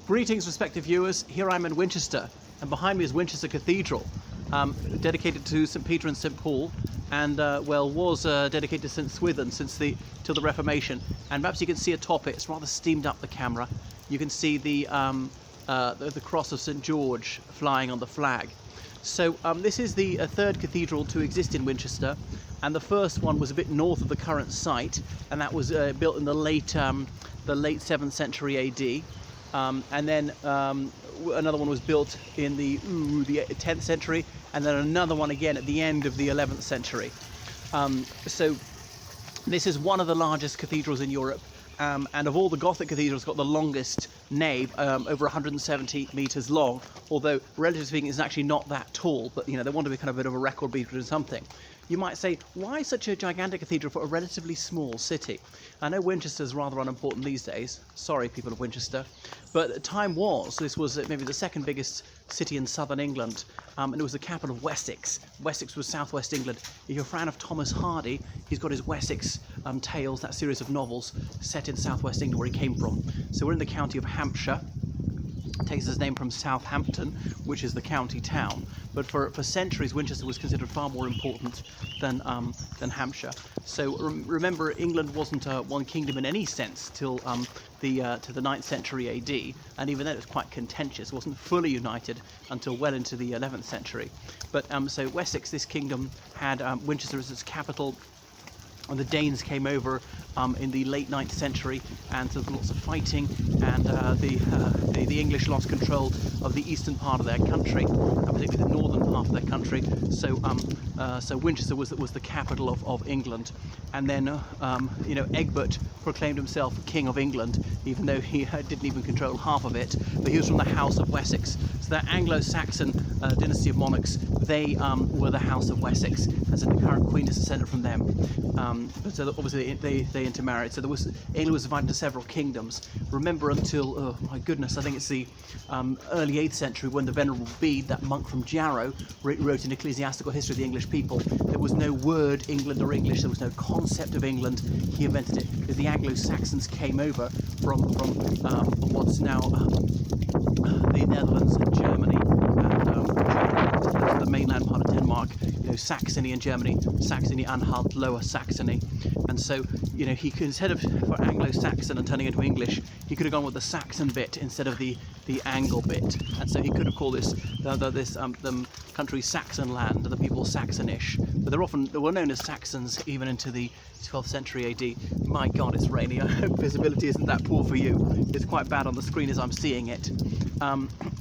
Greetings, respected viewers. Here I'm in Winchester, and behind me is Winchester Cathedral, dedicated to St Peter and St Paul, and was dedicated to St Swithin till the Reformation. And perhaps you can see atop it. It's rather steamed up, the camera. You can see the cross of St George flying on the flag. So this is the third cathedral to exist in Winchester, and the first one was a bit north of the current site, and that was built in the late 7th century AD. And then another one was built in the 10th century, and then another one again at the end of the 11th century. So this is one of the largest cathedrals in Europe, and of all the Gothic cathedrals, it's got the longest nave, over 170 meters long, although relatively speaking it's actually not that tall, but you know, they want to be kind of a bit of a record beater or something. You might say, why such a gigantic cathedral for a relatively small city? I know Winchester's rather unimportant these days. Sorry, people of Winchester. But time was, this was maybe the second biggest city in southern England, and it was the capital of Wessex. Wessex was southwest England. If you're a fan of Thomas Hardy, he's got his Wessex Tales, that series of novels set in southwest England where he came from. So we're in the county of Hampshire. It takes its name from Southampton, which is the county town. But for centuries, Winchester was considered far more important than Hampshire. So remember, England wasn't one kingdom in any sense till to the 9th century AD, and even then it was quite contentious. It wasn't fully united until well into the 11th century. But so Wessex, this kingdom, had Winchester as its capital. And the Danes came over in the late 9th century, and there was lots of fighting, and the English lost control of the eastern part of their country, particularly the northern part of their country. So so Winchester was the capital of England, and then you know, Egbert proclaimed himself King of England, even though he didn't even control half of it. But he was from the House of Wessex. So that Anglo-Saxon dynasty of monarchs, they were the House of Wessex, and so the current Queen is descended from them. But so obviously they intermarried. So England was divided into several kingdoms. Remember, until, oh my goodness, I think it's the early 8th century, when the Venerable Bede, that monk from Jarrow, wrote an ecclesiastical history of the English people. There was no word England or English. There was no concept of England. He invented it because the Anglo-Saxons came over from what's now the Netherlands and Germany, and the mainland part of Denmark, you know, Saxony and Germany, Saxony-Anhalt, Lower Saxony. And so, you know, he could, instead of for Anglo-Saxon and turning into English, he could have gone with the Saxon bit instead of the Angle bit. And so he could have called this country Saxon land, and the people Saxonish. But they were known as Saxons even into the 12th century AD. My God, it's rainy. I hope visibility isn't that poor for you. It's quite bad on the screen as I'm seeing it.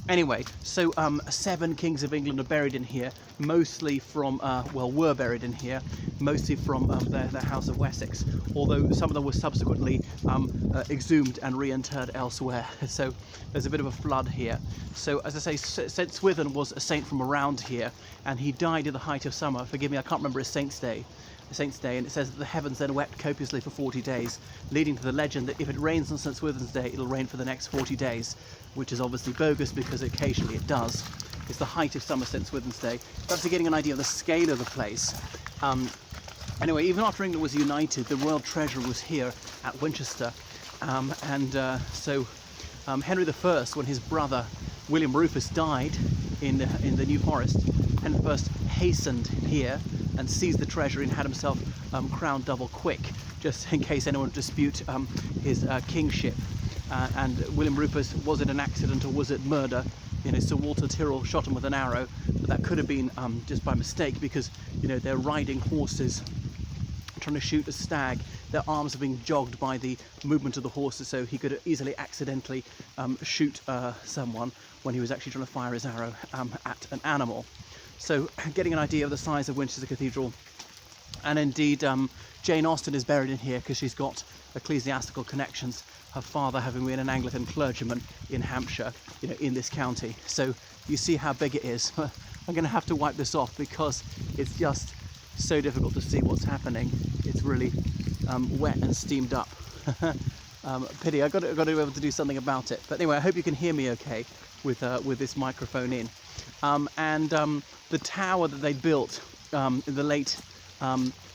Anyway, so 7 kings of England are buried in here, mostly from, were buried in here, mostly from the House of Wessex, although some of them were subsequently exhumed and reinterred elsewhere. So there's a bit of a flood here. So as I say, St Swithin was a saint from around here, and he died in the height of summer. Forgive me, I can't remember his saint's day. And it says that the heavens then wept copiously for 40 days, leading to the legend that if it rains on St Swithin's day, it'll rain for the next 40 days, which is obviously bogus because occasionally it does. It's the height of summer, St Swithin's day. Perhaps you're getting an idea of the scale of the place. Anyway, even after England was united, the royal treasure was here at Winchester, so Henry I, when his brother William Rufus died in the New Forest, Henry I hastened here and seized the treasury and had himself crowned double quick, just in case anyone would dispute his kingship. And William Rufus, was it an accident or was it murder? You know, Sir Walter Tyrrell shot him with an arrow, but that could have been just by mistake, because you know, they're riding horses trying to shoot a stag. Their arms are being jogged by the movement of the horses, so he could easily accidentally shoot someone when he was actually trying to fire his arrow at an animal. So getting an idea of the size of Winchester Cathedral. And indeed, Jane Austen is buried in here because she's got ecclesiastical connections, her father having been an Anglican clergyman in Hampshire, you know, in this county. So you see how big it is. I'm going to have to wipe this off because it's just so difficult to see what's happening. It's really wet and steamed up. Pity, I've got to be able to do something about it. But anyway, I hope you can hear me okay with this microphone in. The tower that they built in the late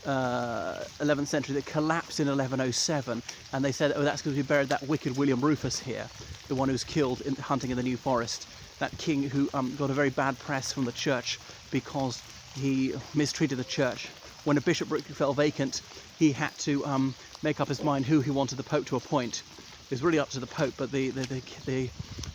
11th century that collapsed in 1107, and they said, oh, that's because we buried that wicked William Rufus here, the one who was killed in hunting in the New Forest, that king who got a very bad press from the church because he mistreated the church. When a bishopric fell vacant, he had to make up his mind who he wanted the Pope to appoint. It was really up to the Pope, but the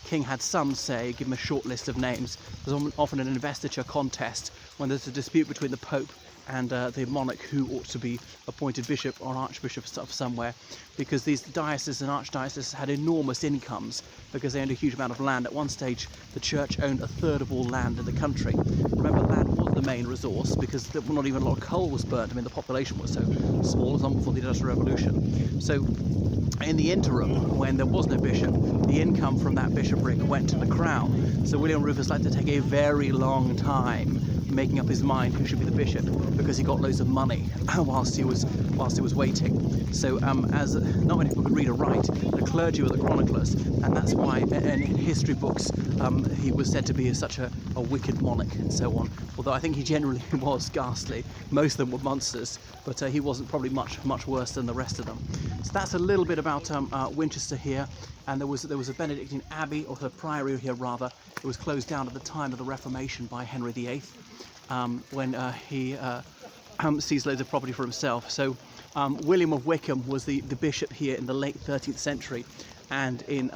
king had some say, give him a short list of names. There's often an investiture contest when there's a dispute between the Pope and the monarch who ought to be appointed bishop or archbishop of somewhere, because these dioceses and archdioceses had enormous incomes because they owned a huge amount of land. At one stage, the church owned a third of all land in the country. Remember, land was the main resource because not even a lot of coal was burnt. I mean, the population was so small, it was long before the Industrial Revolution. So in the interim, when there was no bishop, the income from that bishopric went to the crown. So William Rufus liked to take a very long time making up his mind who should be the bishop, because he got loads of money whilst he was waiting. So as not many people could read or write, the clergy were the chroniclers, and that's why in history books he was said to be such a wicked monarch and so on. Although I think he generally was ghastly. Most of them were monsters, but he wasn't probably much worse than the rest of them. So that's a little bit about Winchester here. And there was a Benedictine abbey, or a priory here rather. It was closed down at the time of the Reformation by Henry VIII, when he seized loads of property for himself. So William of Wykeham was the bishop here in the late 13th century, and in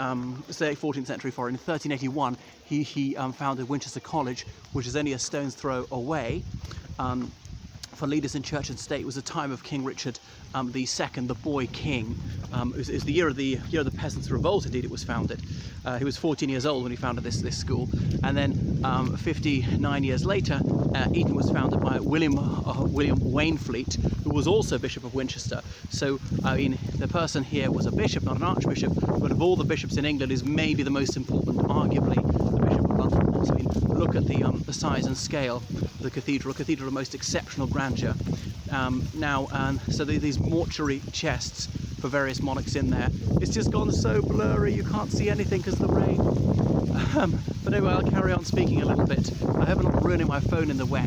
say 14th century. In 1381 he founded Winchester College, which is only a stone's throw away. For leaders in church and state. It was a time of King Richard II, the boy king. It was the year of the Peasants' Revolt. Indeed, it was founded. He was 14 years old when he founded this school, and then 59 years later, Eton was founded by William Waynflete, who was also Bishop of Winchester. So the person here was a bishop, not an archbishop, but of all the bishops in England, is maybe the most important, arguably the Bishop of London. So look at the size and scale of the cathedral of most exceptional grandeur. So these mortuary chests for various monarchs in there. It's just gone so blurry, you can't see anything because of the rain. But anyway, I'll carry on speaking a little bit. I hope I'm not ruining my phone in the wet.